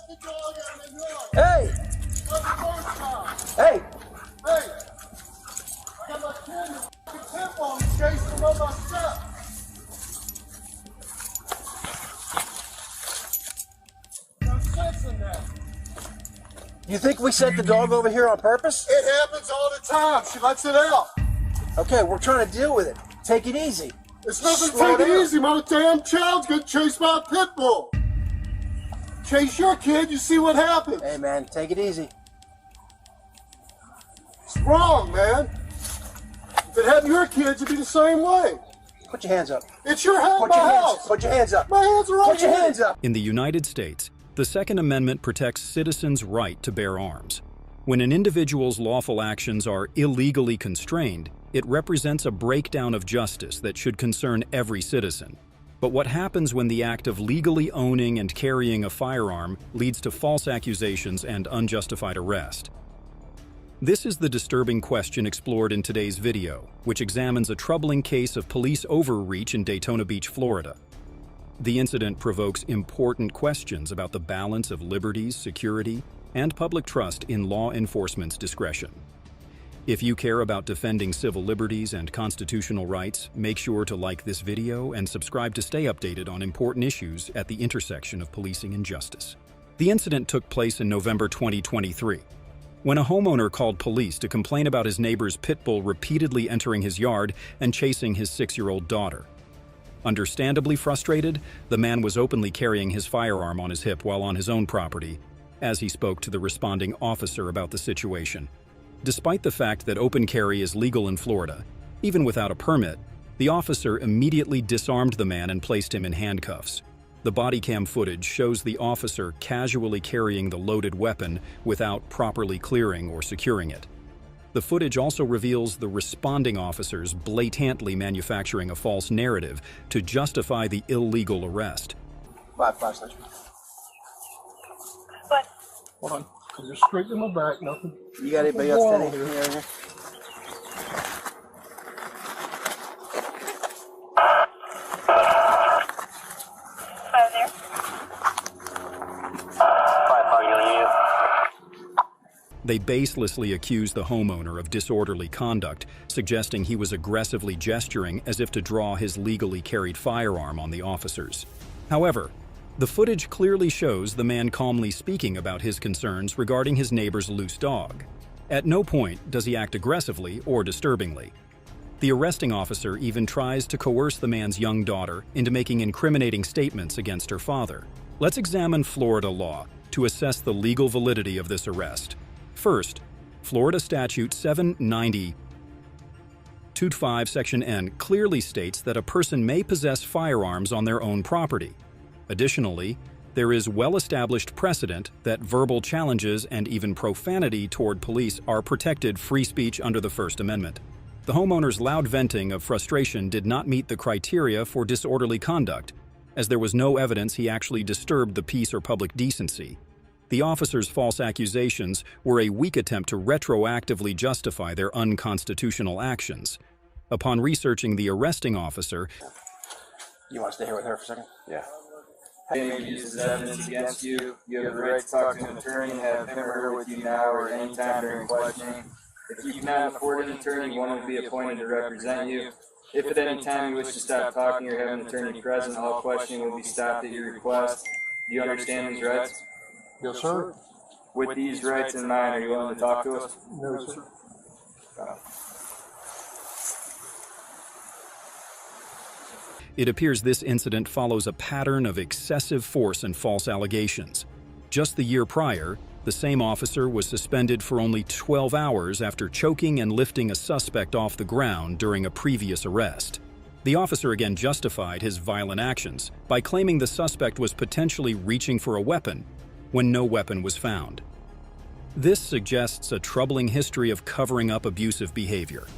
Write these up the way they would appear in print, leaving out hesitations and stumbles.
the dog out of the yard. Hey! That's the first time. Hey! Hey! I got my kid in the fucking pit bull and chasing him up my steps. No sense in that. You think we sent the dog over here on purpose? It happens all the time. She lets it out. Okay, we're trying to deal with it. Take it easy. It's nothing to Slow take it down. easy. My damn child's getting chased by a pit bull. Chase your kid, you see what happens. Hey, man, take it easy. It's wrong, man. If it happened to your kids, it'd be the same way. Put your hands up. It's your house, Put my your hands. house. Put your hands up. My hands are right Put your here. hands up. In the United States, the Second Amendment protects citizens' right to bear arms. When an individual's lawful actions are illegally constrained, it represents a breakdown of justice that should concern every citizen. But what happens when the act of legally owning and carrying a firearm leads to false accusations and unjustified arrest? This is the disturbing question explored in today's video, which examines a troubling case of police overreach in Daytona Beach, Florida. The incident provokes important questions about the balance of liberties, security, and public trust in law enforcement's discretion. If you care about defending civil liberties and constitutional rights, make sure to like this video and subscribe to stay updated on important issues at the intersection of policing and justice. The incident took place in November 2023, when a homeowner called police to complain about his neighbor's pit bull repeatedly entering his yard and chasing his 6-year-old daughter. Understandably frustrated, the man was openly carrying his firearm on his hip while on his own property, as he spoke to the responding officer about the situation. Despite the fact that open carry is legal in Florida, even without a permit, the officer immediately disarmed the man and placed him in handcuffs. The bodycam footage shows the officer casually carrying the loaded weapon without properly clearing or securing it. The footage also reveals the responding officers blatantly manufacturing a false narrative to justify the illegal arrest. Flashlight. What? Hold on. Just straight in my back, nothing. You got anybody else standing here? Five there. They baselessly accuse the homeowner of disorderly conduct, suggesting he was aggressively gesturing as if to draw his legally carried firearm on the officers. However, the footage clearly shows the man calmly speaking about his concerns regarding his neighbor's loose dog. At no point does he act aggressively or disturbingly. The arresting officer even tries to coerce the man's young daughter into making incriminating statements against her father. Let's examine Florida law to assess the legal validity of this arrest. First, Florida Statute 790(5) Section N clearly states that a person may possess firearms on their own property. Additionally, there is well-established precedent that verbal challenges and even profanity toward police are protected free speech under the First Amendment. The homeowner's loud venting of frustration did not meet the criteria for disorderly conduct, as there was no evidence he actually disturbed the peace or public decency. The officer's false accusations were a weak attempt to retroactively justify their unconstitutional actions. Upon researching the arresting officer, You want to stay here with her for a second? Yeah. Any uses evidence against you, you have the right to talk to an attorney, have him or her with you now or any time during questioning. If you cannot afford an attorney, one will be appointed to represent you. If at any time you wish to stop talking or have an attorney present, all questioning will be stopped at your request. Do you understand these rights? Yes, sir. With these rights in mind, are you willing to talk to us? No, sir. it appears this incident follows a pattern of excessive force and false allegations. Just the year prior, the same officer was suspended for only 12 hours after choking and lifting a suspect off the ground during a previous arrest. The officer again justified his violent actions by claiming the suspect was potentially reaching for a weapon when no weapon was found. This suggests a troubling history of covering up abusive behavior.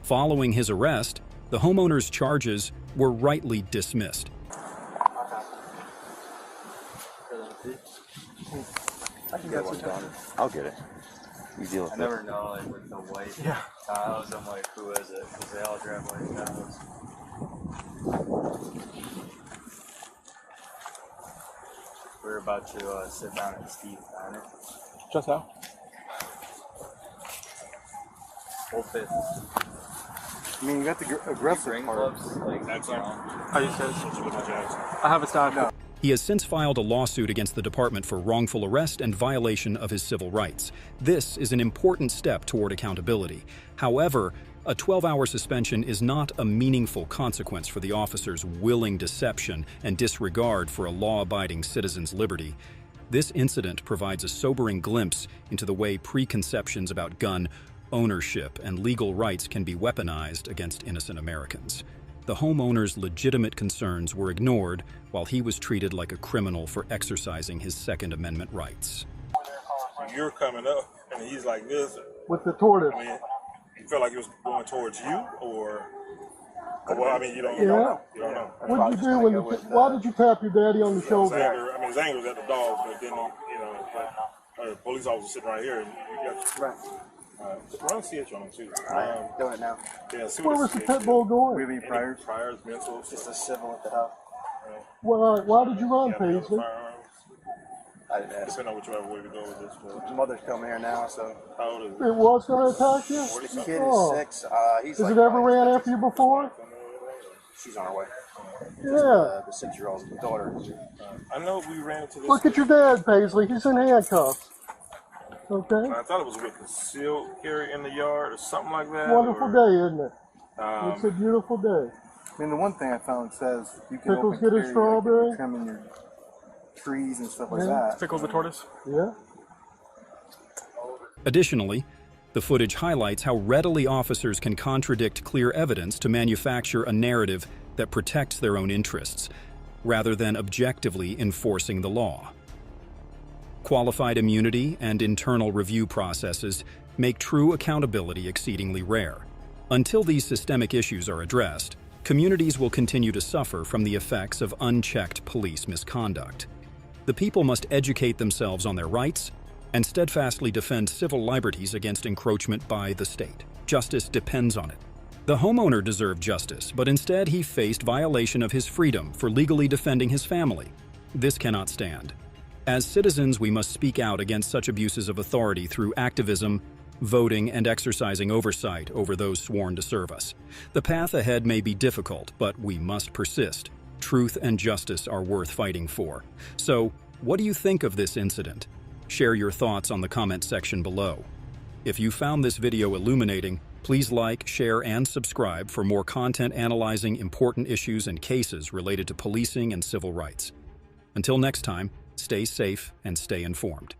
Following his arrest, the homeowner's charges were rightly dismissed. I'll get it. You deal with I never know, like, with the white tiles, I'm like, who is it? Because they all drive white tiles. we're about to sit down at Steve's Diner. Just how? Old Fifth. I mean, you got the aggressive Ring part. clubs, like that's How you says? I have a style. No. He has since filed a lawsuit against the department for wrongful arrest and violation of his civil rights. This is an important step toward accountability. However, a 12-hour suspension is not a meaningful consequence for the officer's willing deception and disregard for a law-abiding citizen's liberty. This incident provides a sobering glimpse into the way preconceptions about gun ownership and legal rights can be weaponized against innocent Americans. The homeowner's legitimate concerns were ignored while he was treated like a criminal for exercising his Second Amendment rights. You're coming up and he's like this. With the tortoise. I mean, you felt like he was going towards you, or well, I mean, you don't Yeah. know. You don't know. What did you do when you, why did you tap your daddy on the His shoulder? anger, I mean, his anger was at the dog, but then, you know, the police officer sitting right here, and you got Right. run CH on him too. Do it now. Yeah, see Where what was the CH pit is. bull going? Any priors? Priors, mental, Just a civil at the house. Well, why did you run, yeah, Paisley? firearms. I didn't ask. Depending on whichever way we go with this. But His mother's coming here now, so. how old is It was going to attack you? The kid Oh. is 6. He's Has like it ever five. ran after you before? She's on her way. Yeah. The 6-year-old's daughter. I know we ran into this. Look at your dad, Paisley. He's in handcuffs. Okay. I thought it was with concealed carry in the yard or something like that. Wonderful or, day, isn't it? Um, It's a beautiful day. I mean, the one thing I found says you can Pickles open get a carry, strawberry? like, trimming your trees and stuff like Yeah. that. Pickles the tortoise? Yeah. Additionally, the footage highlights how readily officers can contradict clear evidence to manufacture a narrative that protects their own interests, rather than objectively enforcing the law. Qualified immunity and internal review processes make true accountability exceedingly rare. Until these systemic issues are addressed, communities will continue to suffer from the effects of unchecked police misconduct. The people must educate themselves on their rights and steadfastly defend civil liberties against encroachment by the state. Justice depends on it. The homeowner deserved justice, but instead he faced violation of his freedom for legally defending his family. This cannot stand. As citizens, we must speak out against such abuses of authority through activism, voting, and exercising oversight over those sworn to serve us. The path ahead may be difficult, but we must persist. Truth and justice are worth fighting for. So, what do you think of this incident? Share your thoughts on the comment section below. If you found this video illuminating, please like, share, and subscribe for more content analyzing important issues and cases related to policing and civil rights. Until next time, stay safe and stay informed.